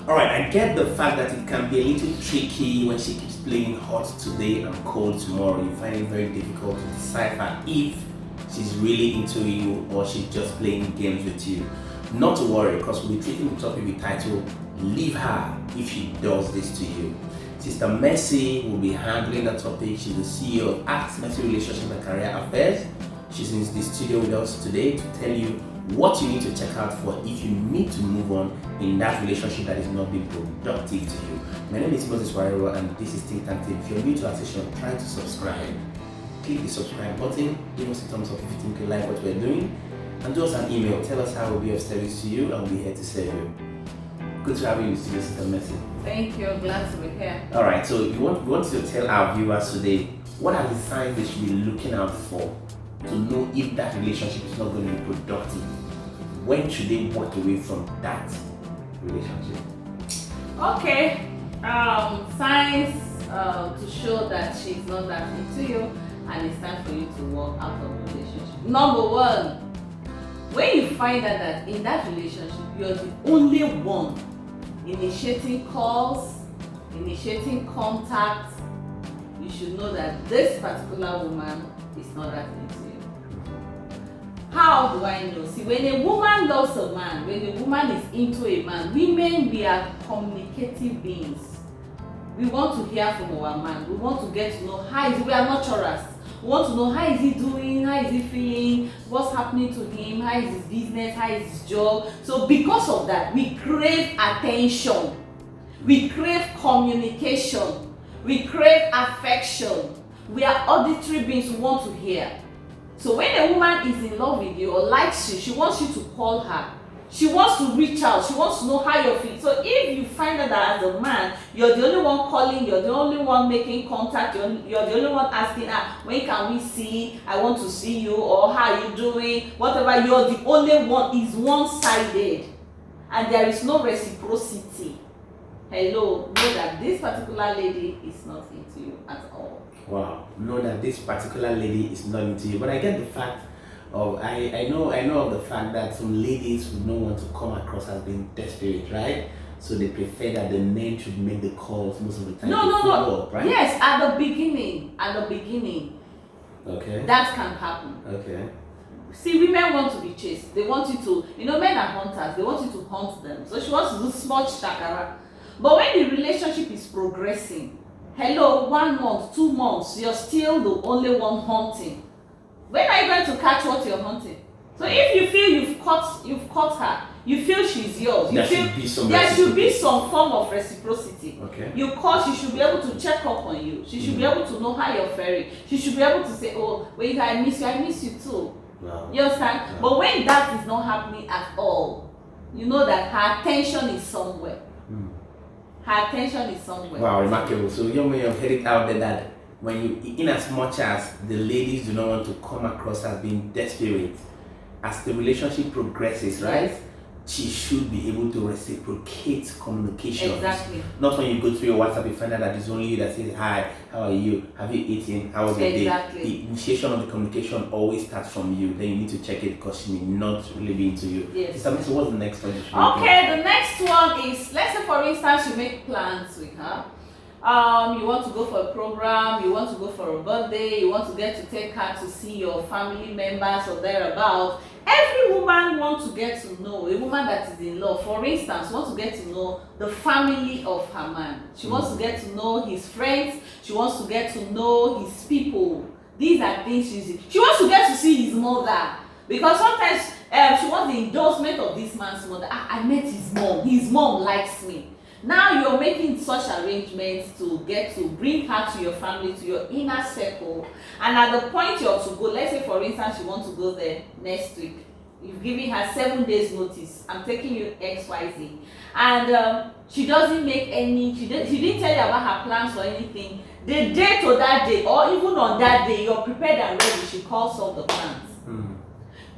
Alright, I get the fact that it can be a little tricky when she keeps playing hot today and cold tomorrow. You find it very difficult to decipher if she's really into you or she's just playing games with you. Not to worry, because we'll be treating the topic with title Leave Her If She Does This to You. Sister Mercy will be handling the topic. She's the CEO of Ask Mercy Relationship and Career Affairs. She's in the studio with us today to tell you what you need to check out for if you need to move on in that relationship that is not being productive to you. My name is Moses Warrior and this is Think Tank Tip. If you're new to our session, try to subscribe. Click the subscribe button, give us a thumbs up if you think you like what we're doing, and do us an email. Tell us how we'll be of service to you and we'll be here to serve you. Good to have you in the studio, Sister Mercy. Thank you, glad to be here. Alright, so we want to tell our viewers today what are the signs they should be looking out for to know if that relationship is not going to be productive. When should they walk away from that relationship? Okay, signs to show that she's not that into you and it's time for you to walk out of the relationship. Number one, when you find out that in that relationship you're the only one initiating calls, initiating contact, you should know that this particular woman is not that into you. How do I know? See, when a woman loves a man, when a woman is into a man, women, we are communicative beings. We want to hear from our man. We want to get to know how is he. We are nurturers. We want to know how is he doing, how is he feeling, what's happening to him, how is his business, how is his job. So because of that, we crave attention. We crave communication. We crave affection. We are auditory beings who want to hear. So when a woman is in love with you or likes you, she wants you to call her. She wants to reach out. She wants to know how you're feeling. So if you find out that as a man, you're the only one calling, you're the only one making contact, you're the only one asking her, when can we see? I want to see you, or how are you doing? Whatever, you're the only one, is one-sided. And there is no reciprocity. Hello, know that this particular lady is not into you at all. Wow, know that this particular lady is not into you. But I get the fact of I know of the fact that some ladies would not want to come across as being desperate, right? So they prefer that the men should make the calls most of the time. No. Right? Yes, at the beginning. Okay. That can happen. Okay. See, women want to be chased. They want you to, men are hunters. They want you to hunt them. So she wants to do small shakara. But when the relationship is progressing, hello, 1 month, 2 months, you're still the only one hunting. When are you going to catch what you're hunting? So if you feel you've caught her, you feel she's yours, there should be some form of reciprocity. Okay. You call, she should be able to check up on you. She should be able to know how you're faring. She should be able to say, oh, wait, I miss you too. Wow. You understand? Wow. But when that is not happening at all, you know that her attention is somewhere. Her attention is somewhere. Wow, remarkable. So young men have heard it out there that when you, in as much as the ladies do not want to come across as being desperate, as the relationship progresses, right? Yes. She should be able to reciprocate communication. Exactly. Not when you go through your WhatsApp, you find out that it's only you that says, hi, how are you? Have you eaten? How was your day? The initiation of the communication always starts from you. Then you need to check it because she may not really be into you. Yes. So what's the next one? Okay, the next one is, let's say for instance, you make plans with her. You want to go for a program, you want to go for a birthday, you want to get to take her to see your family members or thereabouts. Every woman wants to get to know, a woman that is in love, for instance, wants to get to know the family of her man. She wants to get to know his friends, she wants to get to know his people. These are things she wants to get to see his mother. Because sometimes she wants the endorsement of this man's mother. I met his mom likes me. Now you're making such arrangements to get to bring her to your family, to your inner circle, and at the point you're to go, let's say for instance you want to go there next week, you've given her 7 days notice, I'm taking you XYZ, and she doesn't make any, she didn't tell you about her plans or anything. The day to that day, or even on that day, you're prepared and ready, she calls off the plans.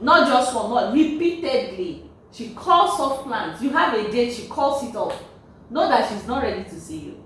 Not just for not, repeatedly, she calls off plans. You have a date, she calls it off. Know that she's not ready to see you.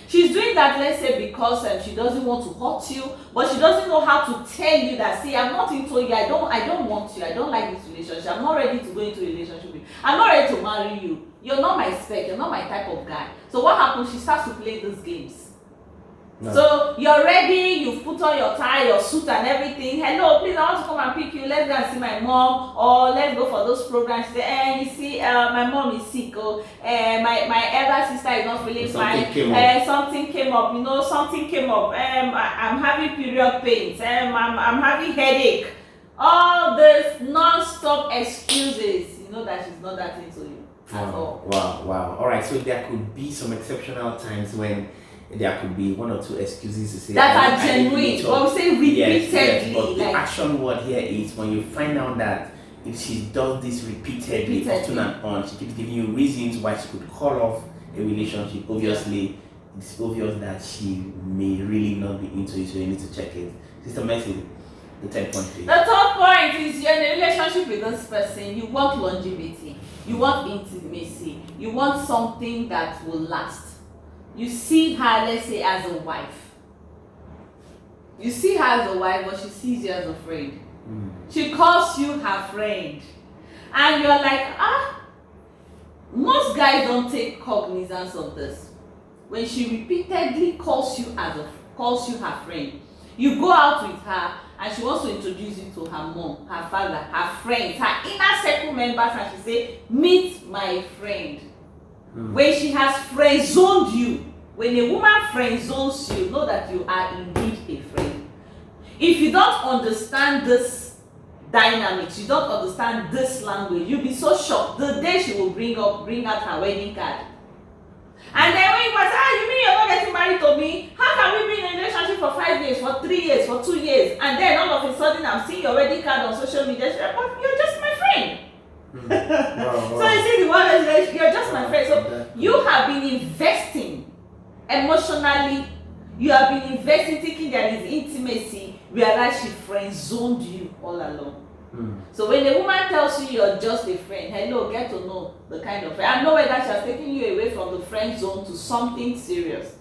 She's doing that, let's say, because she doesn't want to hurt you, but she doesn't know how to tell you that, see, I'm not into you, I don't want you, I don't like this relationship, I'm not ready to go into a relationship with you, I'm not ready to marry you, you're not my spec, you're not my type of guy. So what happens? She starts to play these games. No. So you're ready, you've put on your tie, your suit and everything. Hello, please, I want to come and pick you. Let's go and see my mom, or let's go for those programs. She say, you see, my mom is sick, oh, my elder sister is not feeling fine. Something came up, you know, something came up. I'm having period pains. I'm having headache. All these non-stop excuses. You know that she's not that into you at all. Wow. All right, so there could be some exceptional times when there could be one or two excuses to say that are genuine, or we say repeatedly. Yes, but the action word here is when you find out that if she does this repeatedly, often and on, she keeps giving you reasons why she could call off a relationship. Obviously, it's obvious that she may really not be into it, so you need to check it. Sister Mercy, the 10th point, please. The third point is you're in a relationship with this person, you want longevity, you want intimacy, you want something that will last. You see her, let's say, as a wife. You see her as a wife, but she sees you as a friend. She calls you her friend. And you're like, most guys don't take cognizance of this. When she repeatedly calls you her friend, you go out with her and she wants to introduce you to her mom, her father, her friends, her inner circle members, and she say, meet my friend. When she has friend zoned you, when a woman friend zones you, know that you are indeed a friend. If you don't understand this dynamics, you don't understand this language, you'll be so shocked the day she will bring out her wedding card. And then when you say, you mean you're not getting married to me? How can we be in a relationship for 5 years, for 3 years, for 2 years? And then all of a sudden I'm seeing your wedding card on social media. She's like, but you're just my friend. Wow. So you see, the word is, you're just my friend. So you have been investing emotionally, you have been investing thinking there is intimacy, realize she friend zoned you all along. So when a woman tells you you're just a friend, hello, get to know the kind of friend. I know whether she has taken you away from the friend zone to something serious.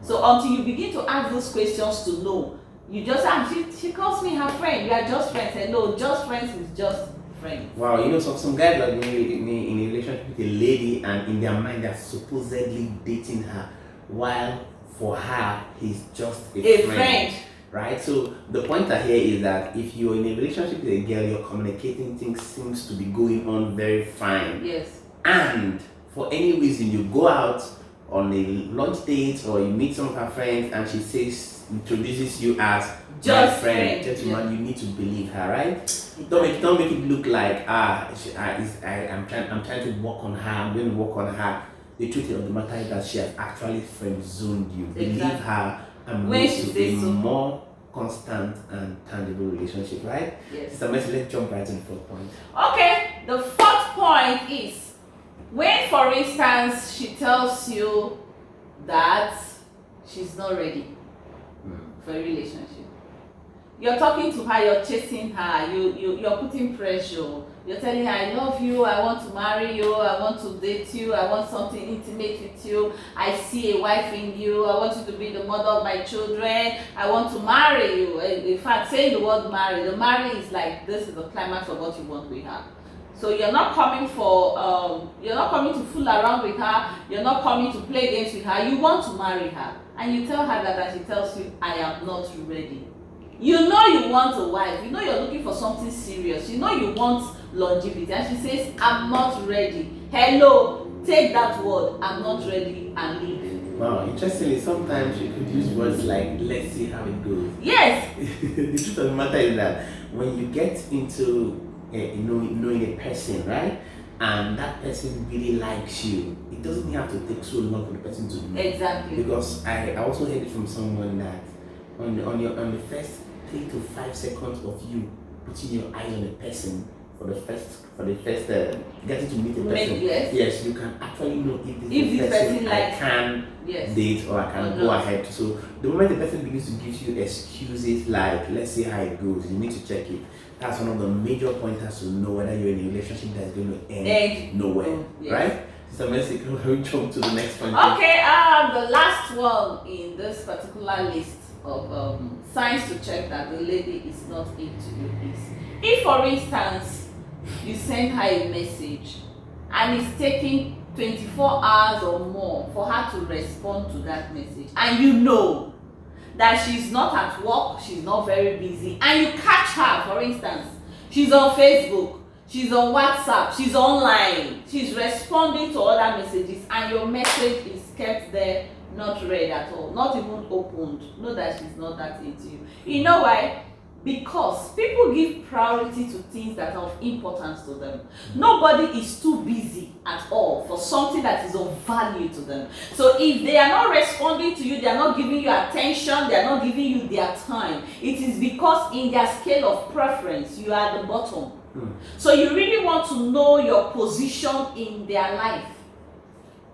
So until you begin to ask those questions to know, you just she calls me her friend, we are just friends. Hello, just friends is just friends. Wow, you know, some guys are in a relationship with a lady, and in their mind they're supposedly dating her, while for her he's just a friend. Right? So the pointer here is that if you're in a relationship with a girl, you're communicating, things seems to be going on very fine. Yes. And for any reason you go out on a lunch date or you meet some of her friends and she introduces you as just my friend. Gentlemen, you need to believe her, right? Don't make it look like I'm trying to work on her, I'm going to work on her. The truth of the matter is that she has actually friend zoned you. Believe her and move to a more constant and tangible relationship, right? Yes. So let's jump right to the fourth point. Okay, the fourth point is when, for instance, she tells you that she's not ready for a relationship. You're talking to her, you're chasing her, you're putting pressure. You're telling her, I love you, I want to marry you, I want to date you, I want something intimate with you, I see a wife in you, I want you to be the mother of my children, I want to marry you. In fact, saying the word marry, the marry is like, this is the climax of what you want with her. So you're not coming to fool around with her, you're not coming to play games with her, you want to marry her. And you tell her that, and she tells you, I am not ready. You know you want a wife, you know you're looking for something serious, you know you want longevity, and she says, I'm not ready. Hello, take that word, I'm not ready, and leave. Wow, interestingly, sometimes you could use words like, let's see how it goes. Yes. The truth of the matter is that when you get into knowing a person, right, and that person really likes you, it doesn't have to take so long for the person to know. Exactly. Because I also heard it from someone that on the first 3 to 5 seconds of you putting your eyes on a person for the first getting to meet a person, yes, you can actually know if this person I can date or I can go ahead. So the moment the person begins to give you excuses like, let's see how it goes, you need to check it. That's one of the major pointers to know whether you're in a relationship that's going to end nowhere, right? Sister Mercy, can we jump to the next one? Okay, the last one in this particular list of signs to check that the lady is not into you is if, for instance, you send her a message and it's taking 24 hours or more for her to respond to that message, and you know that she's not at work, she's not very busy, and you catch her, for instance, she's on Facebook, she's on WhatsApp, she's online, she's responding to other messages, and your message is kept there, not read at all, not even opened, know that she's not that into you. You know why? Because people give priority to things that are of importance to them. Nobody is too busy at all for something that is of value to them. So if they are not responding to you, they are not giving you attention, they are not giving you their time, it is because in their scale of preference, you are at the bottom. So you really want to know your position in their life.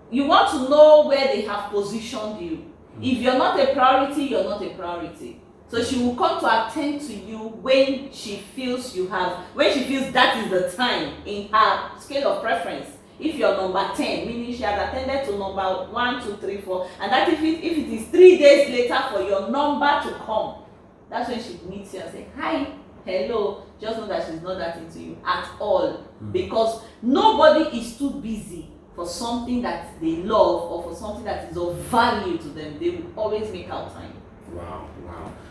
You want to know where they have positioned you. If you're not a priority, you're not a priority. So she will come to attend to you when she feels that is the time in her scale of preference. If you're number 10, meaning she has attended to number 1, 2, 3, 4, and that if it is 3 days later for your number to come, that's when she meets you and say, hi, hello, just know that she's not that into you at all. Because nobody is too busy for something that they love or for something that is of value to them. They will always make out time. Wow.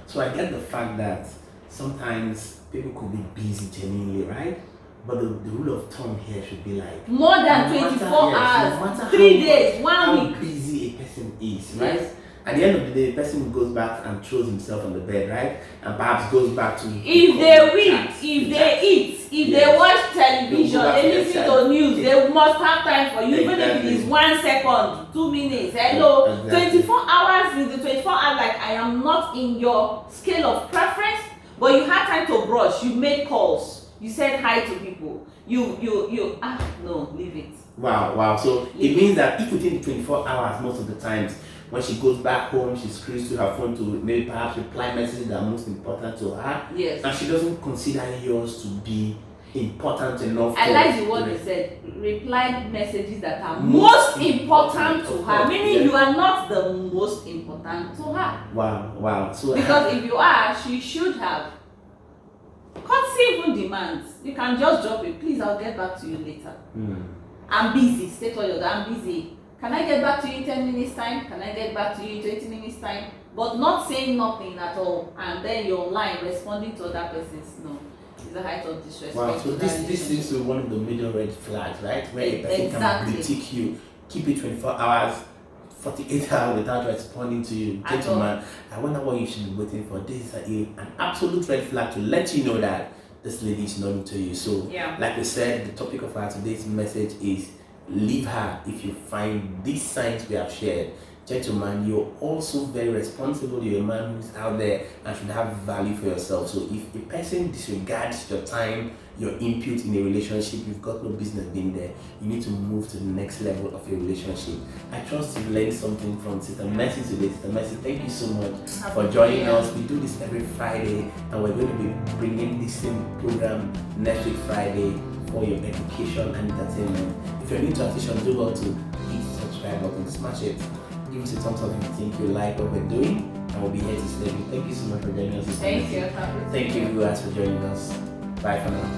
So I get the fact that sometimes people could be busy genuinely, right? But the rule of thumb here should be like more than 24 hours, 3 days, 1 week. How busy a person is, right? Yes. At the end of the day, the person goes back and throws himself on the bed, right? And perhaps goes back to if they read, if they eat, if they watch television, they listen to news, they must have time for you, even if it is 1 second, 2 minutes. Hello, 24 hours is the 24 hours. Like, I am not in your scale of preference, but you had time to brush, you made calls, you said hi to people, no, leave it. Wow. So it means that if within 24 hours, most of the times, when she goes back home, she screens to her phone to maybe perhaps reply messages that are most important to her. Yes. And she doesn't consider yours to be important enough. I like the word you said, reply messages that are most important to her. Meaning you are not the most important to her. Wow. So because if you are, she should have. Courtesy even demands. You can just drop it. Please, I'll get back to you later. I'm busy. State all your I'm busy. Can I get back to you in 10 minutes time? Can I get back to you in 20 minutes time? But not saying nothing at all, and then you're online responding to other persons. No, it's the height of disrespect. Wow, so this seems to be one of the major red flags, right? Where a person can critique you, keep it 24 hours, 48 hours without responding to you. Gentlemen, I wonder what you should be waiting for. This is an absolute red flag to let you know that this lady is not into you. So, like we said, the topic of our today's message is leave her if you find these signs we have shared. Gentlemen, you're also very responsible. You're a man who's out there and should have value for yourself. So if a person disregards your time, your input in a relationship, you've got no business being there. You need to move to the next level of your relationship. I trust you learned something from Sister Mercy today. Sister Mercy, thank you so much for joining us. We do this every Friday, and we're going to be bringing this same program next week Friday for your education and entertainment. If you're new to our station, do well to hit the subscribe button, smash it, give us a thumbs up if you think you like what we're doing, and we'll be here to stay. Thank you so much for joining us. Thank you. Thank you viewers for joining us. Bye for now.